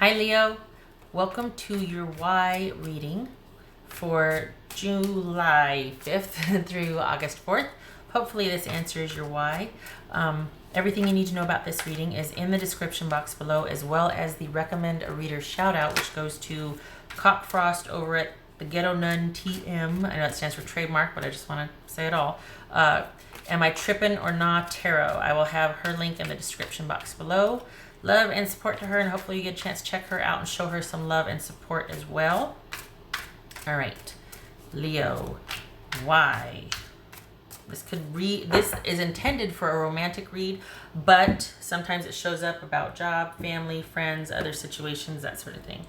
Hi Leo, welcome to your why reading for July 5th through August 4th. Hopefully this answers your why. Everything you need to know about this reading is in the description box below, as well as the recommend a reader shout out, which goes to Cockfrost over at the Ghetto Nun TM. I know it stands for trademark, but I just want to say it all. Am I Trippin' or Nah Tarot? I will have her link in the description box below. Love and support to her, and hopefully you get a chance to check her out and show her some love and support as well. All right, Leo, why? This is intended for a romantic read, but sometimes it shows up about job, family, friends, other situations, that sort of thing.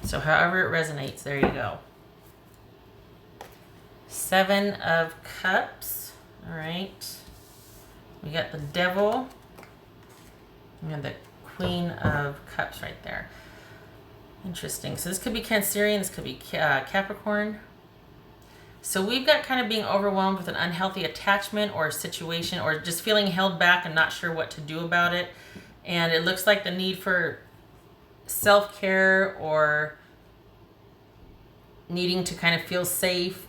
So however it resonates, there you go. 7 of Cups. All right. We got the Devil. And the Queen of Cups right there. Interesting. So this could be Cancerian. This could be Capricorn. So we've got kind of being overwhelmed with an unhealthy attachment or situation, or just feeling held back and not sure what to do about it. And it looks like the need for self-care or needing to kind of feel safe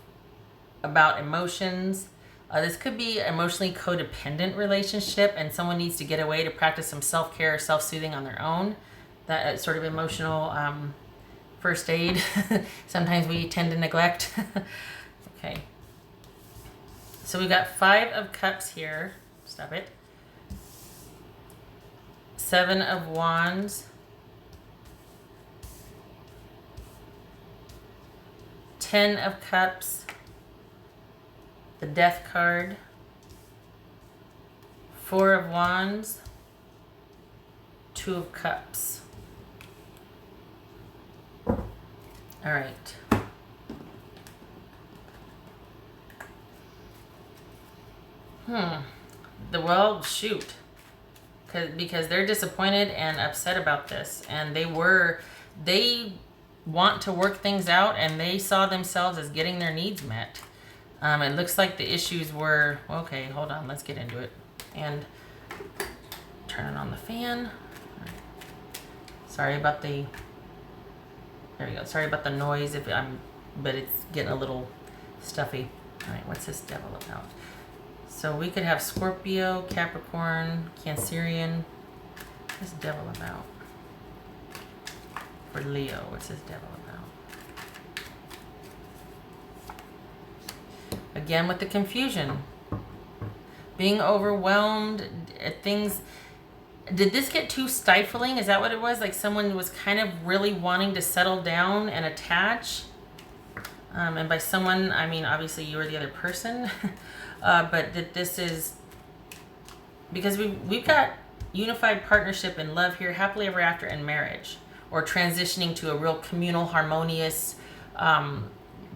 about emotions. This could be an emotionally codependent relationship, and someone needs to get away to practice some self-care or self-soothing on their own. That sort of emotional first aid sometimes we tend to neglect. Okay. So we've got 5 of Cups here. Stop it. 7 of Wands. 10 of Cups. The Death card, 4 of Wands, 2 of Cups. All right. Well, shoot. Because they're disappointed and upset about this, and they want to work things out, and they saw themselves as getting their needs met. It looks like the issues were, okay, hold on, let's get into it. And turning on the fan. Sorry about the, there we go. Sorry about the noise, but it's getting a little stuffy. All right, what's this Devil about? So we could have Scorpio, Capricorn, Cancerian. What's this Devil about? For Leo, what's this Devil about? Again with the confusion. Being overwhelmed at things. Did this get too stifling? Is that what it was? Like someone was kind of really wanting to settle down and attach? And by someone, I mean obviously you or the other person. But that this is... Because we've got unified partnership and love here, happily ever after, and marriage. Or transitioning to a real communal, harmonious...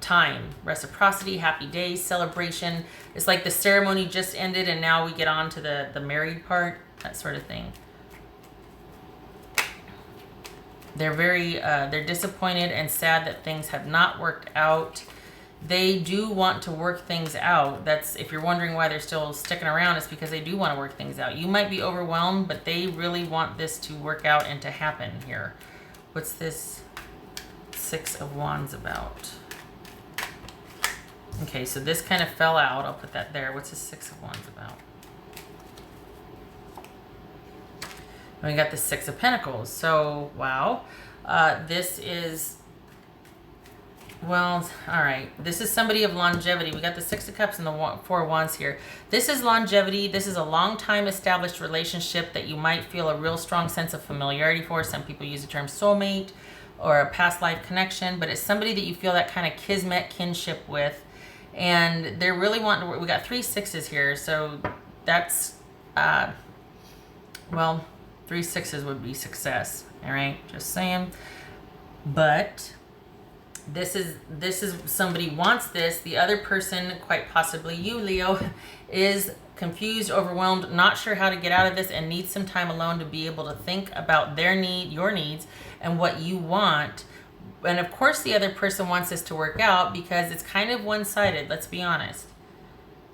time, reciprocity, happy days, celebration. It's like the ceremony just ended and now we get on to the married part, that sort of thing. They're they're disappointed and sad that things have not worked out. They do want to work things out. That's, if you're wondering why they're still sticking around, it's because they do want to work things out. You might be overwhelmed, but they really want this to work out and to happen here. What's this 6 of Wands about? Okay, so this kind of fell out. I'll put that there. What's the 6 of Wands about? And we got the 6 of Pentacles. So, wow. This is, well, all right. This is somebody of longevity. We got the 6 of Cups and the 4 of Wands here. This is longevity. This is a long time established relationship that you might feel a real strong sense of familiarity for. Some people use the term soulmate or a past life connection, but it's somebody that you feel that kind of kismet kinship with. And they're really wanting to work. We got 3 6s here, so that's, well, 3 6s would be success. All right, just saying. But this is somebody wants this. The other person, quite possibly you, Leo, is confused, overwhelmed, not sure how to get out of this, and needs some time alone to be able to think about their your needs, and what you want. And of course the other person wants this to work out because it's kind of one-sided, let's be honest.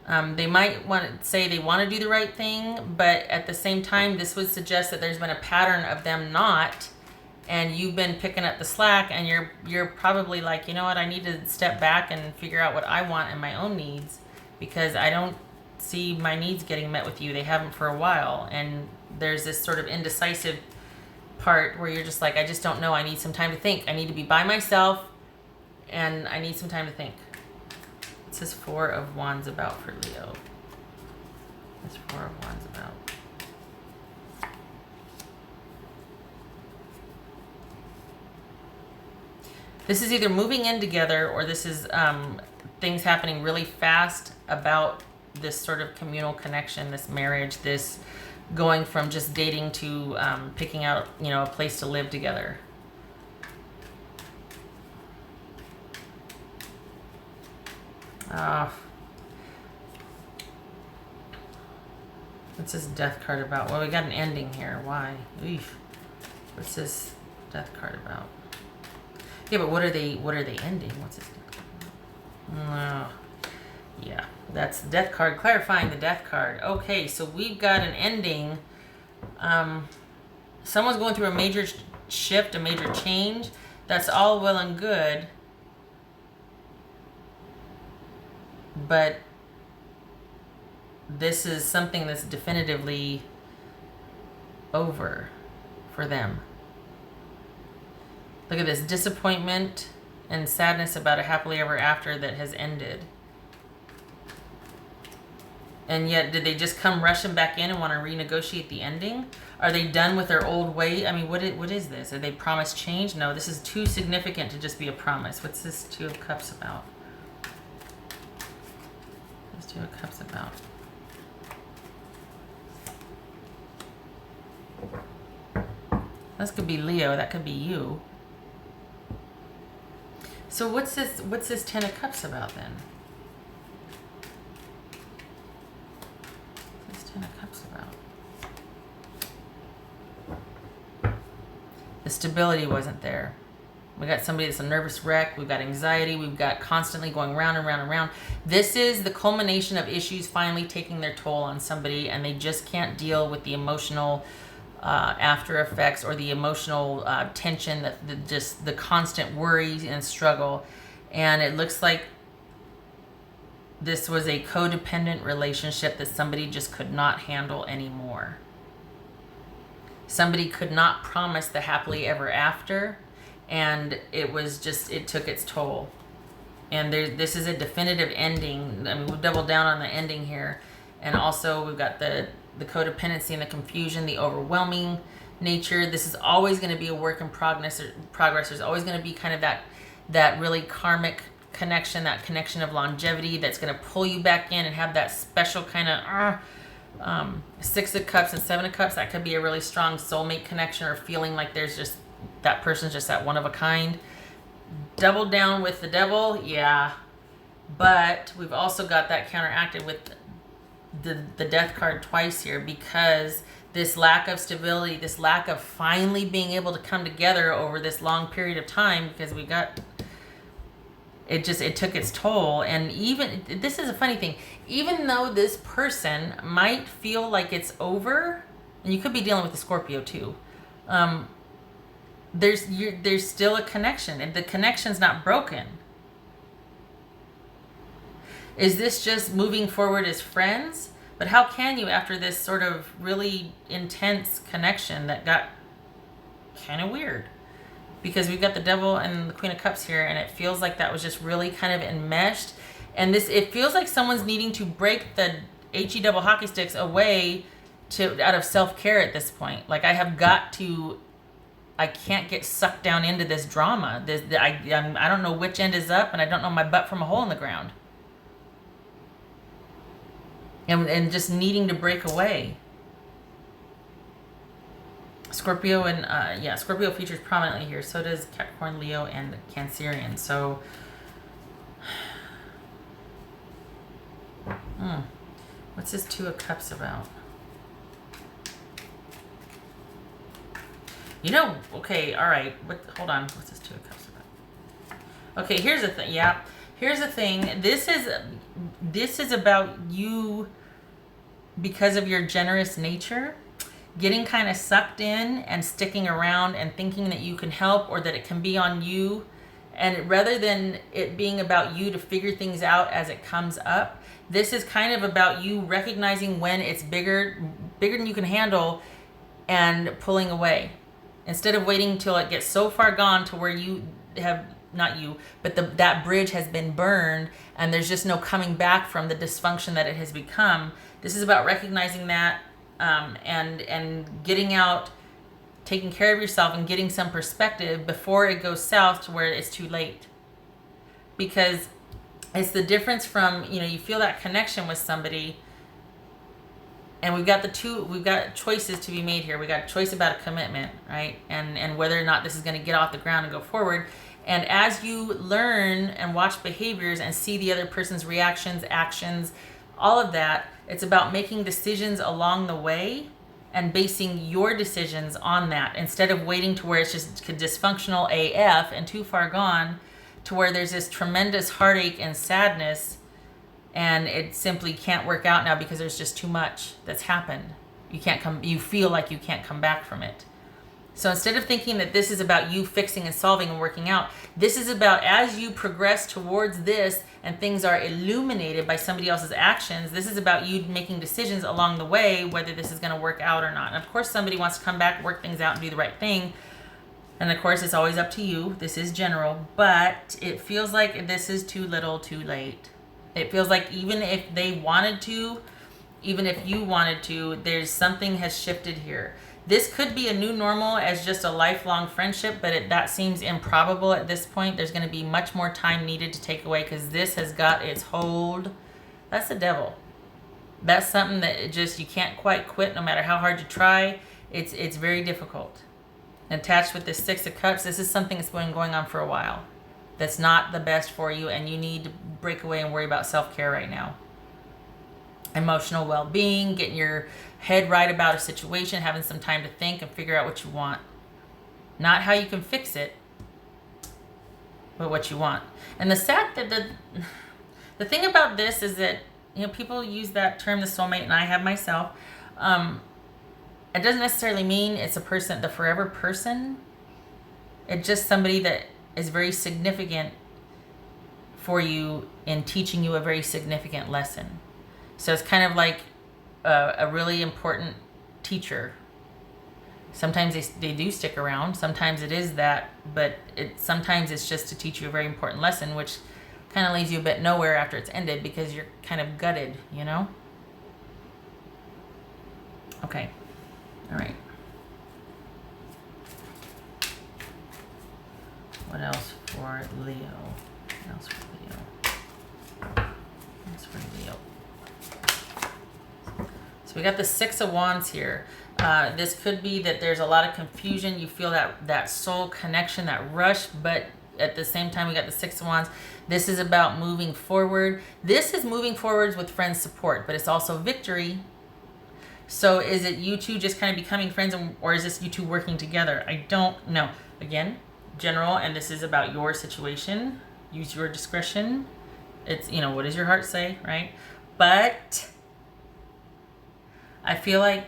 They might want to say they want to do the right thing, but at the same time, this would suggest that there's been a pattern of them not and you've been picking up the slack, and you're probably like, you know what, I need to step back and figure out what I want and my own needs, because I don't see my needs getting met with you. They haven't for a while, and there's this sort of indecisive part where you're just like, I just don't know. I need some time to think. I need to be by myself, and I need some time to think. What's this Four of Wands about for Leo? What's Four of Wands about? This is either moving in together, or this is things happening really fast about this sort of communal connection, this marriage, this going from just dating to picking out, you know, a place to live together. What's this Death card about? Well, we got an ending here. Why? Eesh. What's this Death card about? Yeah, but what are they ending? What's this Death card about? Yeah, that's the Death card, clarifying the Death card. Okay, so we've got an ending. Someone's going through a major shift, a major change. That's all well and good. But this is something that's definitively over for them. Look at this, disappointment and sadness about a happily ever after that has ended. And yet, did they just come rushing back in and want to renegotiate the ending? Are they done with their old way? I mean, what is this? Are they promised change? No, this is too significant to just be a promise. What's this Two of Cups about? What's Two of Cups about? This could be Leo. That could be you. So what's this Ten of Cups about then? What's this Ten of Cups about? The stability wasn't there. We got somebody that's a nervous wreck. We've got anxiety. We've got constantly going round and round and round. This is the culmination of issues finally taking their toll on somebody, and they just can't deal with the emotional after effects, or the emotional tension, that just the constant worries and struggle. And it looks like this was a codependent relationship that somebody just could not handle anymore. Somebody could not promise the happily ever after, and it was just, it took its toll. And this is a definitive ending. I mean, we've doubled down on the ending here. And also we've got the codependency and the confusion, the overwhelming nature. This is always going to be a work in progress. There's always going to be kind of that really karmic connection, that connection of longevity that's going to pull you back in and have that special kind of Six of Cups and Seven of Cups. That could be a really strong soulmate connection, or feeling like there's just, that person's just that one of a kind. Double down with the Devil, yeah. But we've also got that counteracted with the Death card twice here, because this lack of stability, this lack of finally being able to come together over this long period of time, because we got, it took its toll. And even, this is a funny thing, even though this person might feel like it's over, and you could be dealing with the Scorpio too, there's still a connection, and the connection's not broken. Is this just moving forward as friends? But how can you, after this sort of really intense connection that got kind of weird? Because we've got the Devil and the Queen of Cups here, and it feels like that was just really kind of enmeshed. And it feels like someone's needing to break the HE double hockey sticks away out of self-care at this point. Like, I can't get sucked down into this drama. I don't know which end is up, and I don't know my butt from a hole in the ground. And just needing to break away. Scorpio and Scorpio features prominently here. So does Capricorn, Leo, and Cancerian. So, what's this Two of Cups about? You know, okay, all right. Hold on. What's this Two of Cups about? Okay, here's the thing. Yeah. Here's the thing. This is about you, because of your generous nature. getting kind of sucked in and sticking around and thinking that you can help or that it can be on you. And rather than it being about you to figure things out as it comes up, this is kind of about you recognizing when it's bigger than you can handle and pulling away. Instead of waiting until it gets so far gone to where you have, not you, but that bridge has been burned and there's just no coming back from the dysfunction that it has become. This is about recognizing that and getting out, taking care of yourself and getting some perspective before it goes south to where it's too late. Because it's the difference from, you feel that connection with somebody, and we've got choices to be made here. We got a choice about a commitment, right? And whether or not this is going to get off the ground and go forward. And as you learn and watch behaviors and see the other person's reactions, actions, all of that, it's about making decisions along the way and basing your decisions on that instead of waiting to where it's just dysfunctional AF and too far gone to where there's this tremendous heartache and sadness and it simply can't work out now because there's just too much that's happened. You feel like you can't come back from it. So instead of thinking that this is about you fixing and solving and working out, this is about as you progress towards this and things are illuminated by somebody else's actions, this is about you making decisions along the way, whether this is going to work out or not. And of course, somebody wants to come back, work things out, and do the right thing. And of course, it's always up to you. This is general, but it feels like this is too little, too late. It feels like even if they wanted to, even if you wanted to, there's something has shifted here. This could be a new normal as just a lifelong friendship, but that seems improbable at this point. There's going to be much more time needed to take away because this has got its hold. That's the devil. That's something that you can't quite quit no matter how hard you try. It's very difficult. Attached with the Six of Cups, this is something that's been going on for a while. That's not the best for you, and you need to break away and worry about self-care right now. Emotional well-being, getting your head right about a situation, having some time to think and figure out what you want. Not how you can fix it, but what you want. And the the thing about this is that, people use that term, the soulmate, and I have myself. It doesn't necessarily mean it's a person, the forever person. It's just somebody that is very significant for you in teaching you a very significant lesson. So it's kind of like a really important teacher. Sometimes they do stick around. Sometimes it is that, but sometimes it's just to teach you a very important lesson, which kind of leaves you a bit nowhere after it's ended because you're kind of gutted, Okay. All right. What else for Leo? What else for Leo? What else for Leo? So we got the Six of Wands here. This could be that there's a lot of confusion. You feel that soul connection, that rush, but at the same time, we got the Six of Wands. This is about moving forward. This is moving forwards with friends' support, but it's also victory. So is it you two just kind of becoming friends, or is this you two working together? I don't know. Again, general, and this is about your situation. Use your discretion. It's, what does your heart say, right? But I feel like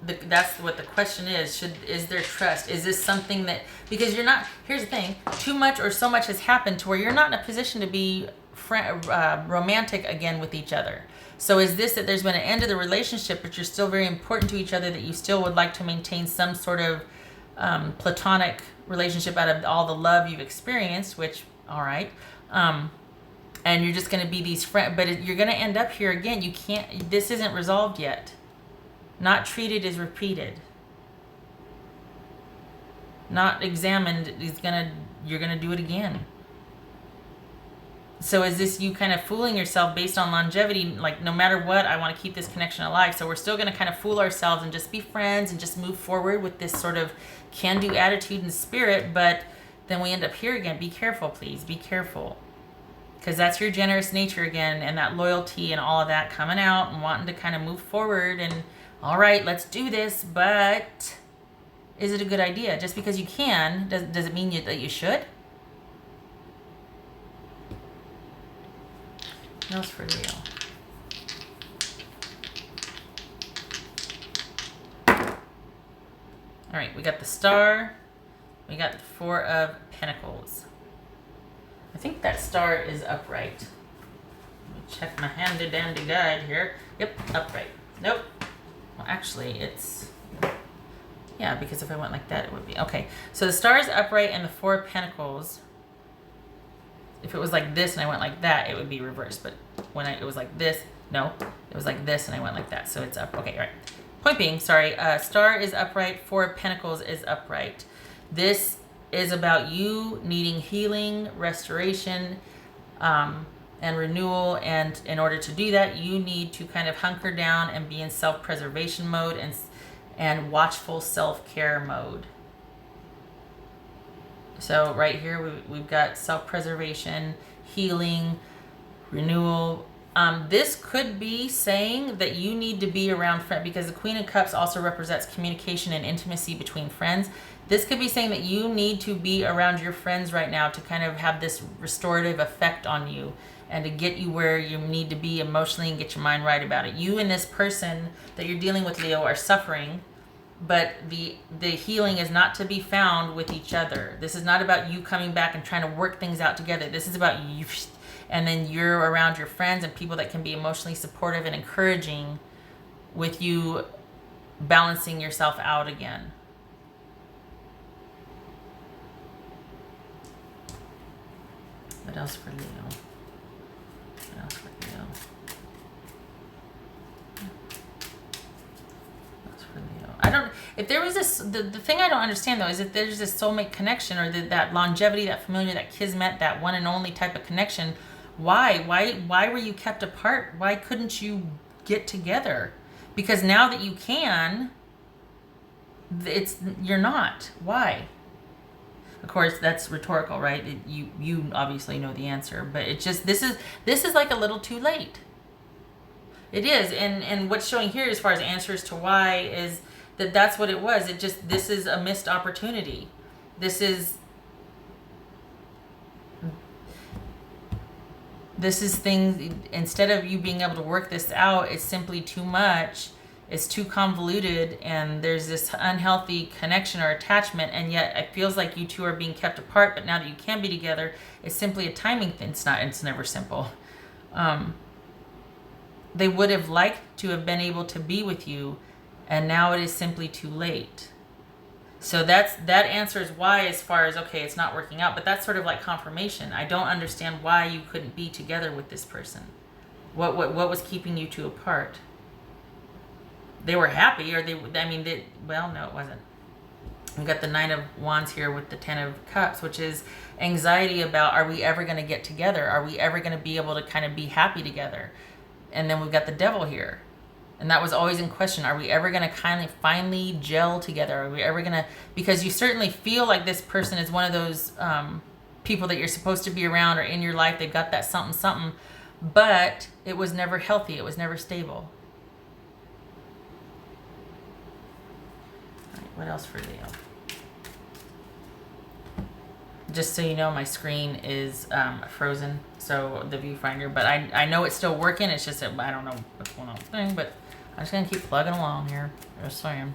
that's what the question is. Is there trust? Is this something that, because you're not, here's the thing, too much or so much has happened to where you're not in a position to be romantic again with each other. So is this that there's been an end to the relationship, but you're still very important to each other, that you still would like to maintain some sort of platonic relationship out of all the love you've experienced, which, all right. And you're just going to be these friends, but you're going to end up here again. You can't, this isn't resolved yet. Not treated is repeated. Not examined you're going to do it again. So is this you kind of fooling yourself based on longevity? Like, no matter what, I want to keep this connection alive. So we're still going to kind of fool ourselves and just be friends and just move forward with this sort of can-do attitude and spirit. But then we end up here again. Be careful, please. Be careful. Because that's your generous nature again, and that loyalty and all of that coming out and wanting to kind of move forward and, all right, let's do this. But is it a good idea? Just because you can, does it mean that you should? What else for Leo? All right, we got the Star. We got the Four of Pentacles. I think that Star is upright. Let me check my handy-dandy guide here. Yep, upright. Nope. Well, actually, it's... Yeah, because if I went like that, it would be... Okay, so the Star is upright and the Four of Pentacles... If it was like this and I went like that, it would be reversed. But when it was like this, no, it was like this and I went like that. So it's up. Okay, all right. Point being, sorry, Star is upright, Four of Pentacles is upright. This is about you needing healing, restoration, and renewal. And in order to do that, you need to kind of hunker down and be in self-preservation mode and watchful self-care mode. So right here, we've got self-preservation, healing, renewal. This could be saying that you need to be around friends, because the Queen of Cups also represents communication and intimacy between friends. This could be saying that you need to be around your friends right now to kind of have this restorative effect on you and to get you where you need to be emotionally and get your mind right about it. You and this person that you're dealing with, Leo, are suffering. But the healing is not to be found with each other. This is not about you coming back and trying to work things out together. This is about you, and then you're around your friends and people that can be emotionally supportive and encouraging with you balancing yourself out again. What else for Leo? What else for Leo? I don't, if there was this, the thing I don't understand though is if there's this soulmate connection or that longevity, that familiar, that kismet, that one and only type of connection, why were you kept apart? Why couldn't you get together? Because now that you can, you're not. Why? Of course, that's rhetorical, right? You obviously know the answer, but it just, this is like a little too late. It is, and what's showing here as far as answers to why is that's what it was. This is a missed opportunity. This is things, instead of you being able to work this out, it's simply too much. It's too convoluted, and there's this unhealthy connection or attachment, and yet it feels like you two are being kept apart, but now that you can be together, it's simply a timing thing. It's never simple. They would have liked to have been able to be with you, and now it is simply too late. So that answers why, as far as, okay, it's not working out, but that's sort of like confirmation. I don't understand why you couldn't be together with this person. What was keeping you two apart? They were happy, or well, no, it wasn't. We've got the Nine of Wands here with the Ten of Cups, which is anxiety about, are we ever going to get together? Are we ever going to be able to kind of be happy together? And then we've got the Devil here. And that was always in question. Are we ever going to finally gel together? Are we ever going to... Because you certainly feel like this person is one of those people that you're supposed to be around or in your life. They've got that something, something. But it was never healthy. It was never stable. All right, what else for Leo? Just so you know, my screen is frozen, so the viewfinder, but I know it's still working. It's just that I don't know what's going on with the thing, but I'm just going to keep plugging along here. Just saying.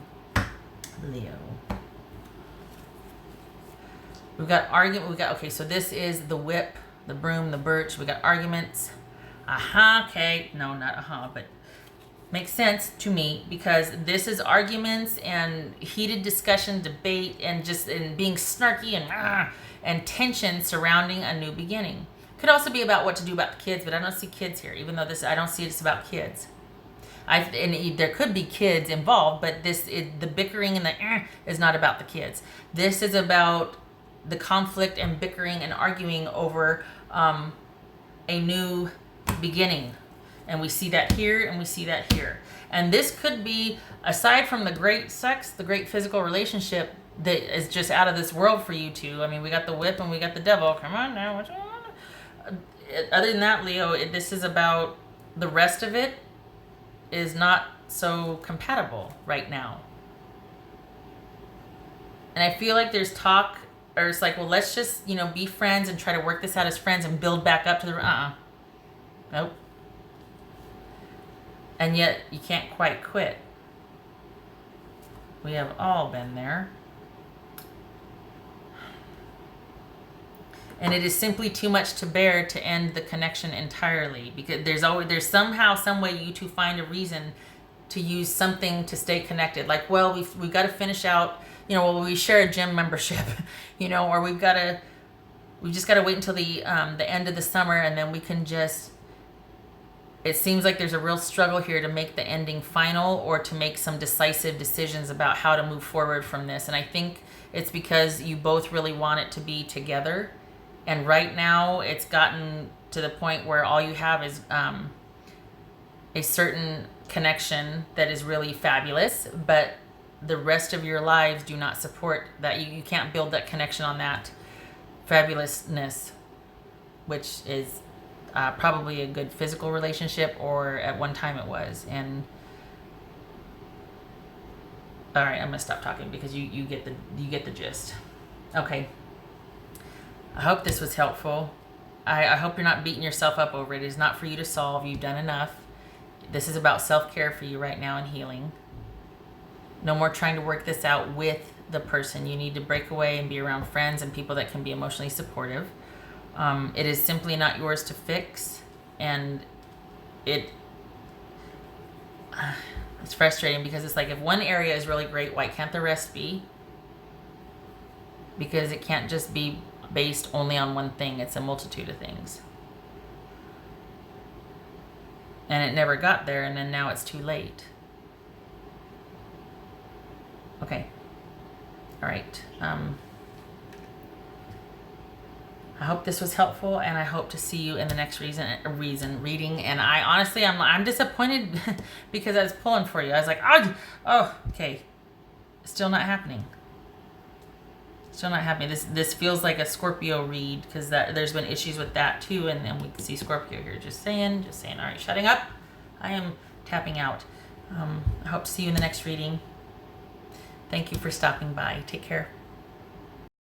Leo. We've got argument. Okay, so this is the whip, the broom, the birch. We got arguments. Okay. No, not but makes sense to me, because this is arguments and heated discussion, debate, and being snarky and tension surrounding a new beginning. Could also be about what to do about the kids, but I don't see kids here, even though I don't see it's about kids. And there could be kids involved, but the bickering and the is not about the kids. This is about the conflict and bickering and arguing over a new beginning. And we see that here, and we see that here. And this could be, aside from the great sex, the great physical relationship that is just out of this world for you two. I mean, we got the whip and we got the devil. Come on now, what's on? Other than that, Leo, this is about, the rest of it is not so compatible right now. And I feel like there's talk, or it's like, well, let's just, be friends and try to work this out as friends and build back up to the, nope. And yet you can't quite quit. We have all been there. And it is simply too much to bear to end the connection entirely, because there's somehow, some way you two find a reason to use something to stay connected. Like, well, we've got to finish out, well, we share a gym membership, or we've just got to wait until the end of the summer, and then we can just. It seems like there's a real struggle here to make the ending final, or to make some decisive decisions about how to move forward from this. And I think it's because you both really want it to be together. And right now it's gotten to the point where all you have is a certain connection that is really fabulous, but the rest of your lives do not support that. You can't build that connection on that fabulousness, which is probably a good physical relationship, or at one time it was. And all right, I'm gonna stop talking because you get the gist. Okay. I hope this was helpful. I hope you're not beating yourself up over it. It is not for you to solve. You've done enough. This is about self-care for you right now and healing. No more trying to work this out with the person. You need to break away and be around friends and people that can be emotionally supportive. It is simply not yours to fix, and it's frustrating because it's like, if one area is really great, why can't the rest be? Because it can't just be based only on one thing. It's a multitude of things. And it never got there, and then now it's too late. Okay. All right. I hope this was helpful, and I hope to see you in the next reading. And I honestly, I'm disappointed because I was pulling for you. I was like, oh, okay. Still not happening. Still not happening. This feels like a Scorpio read, because there's been issues with that too, and then we can see Scorpio here. Just saying. All right, shutting up. I am tapping out. I hope to see you in the next reading. Thank you for stopping by. Take care.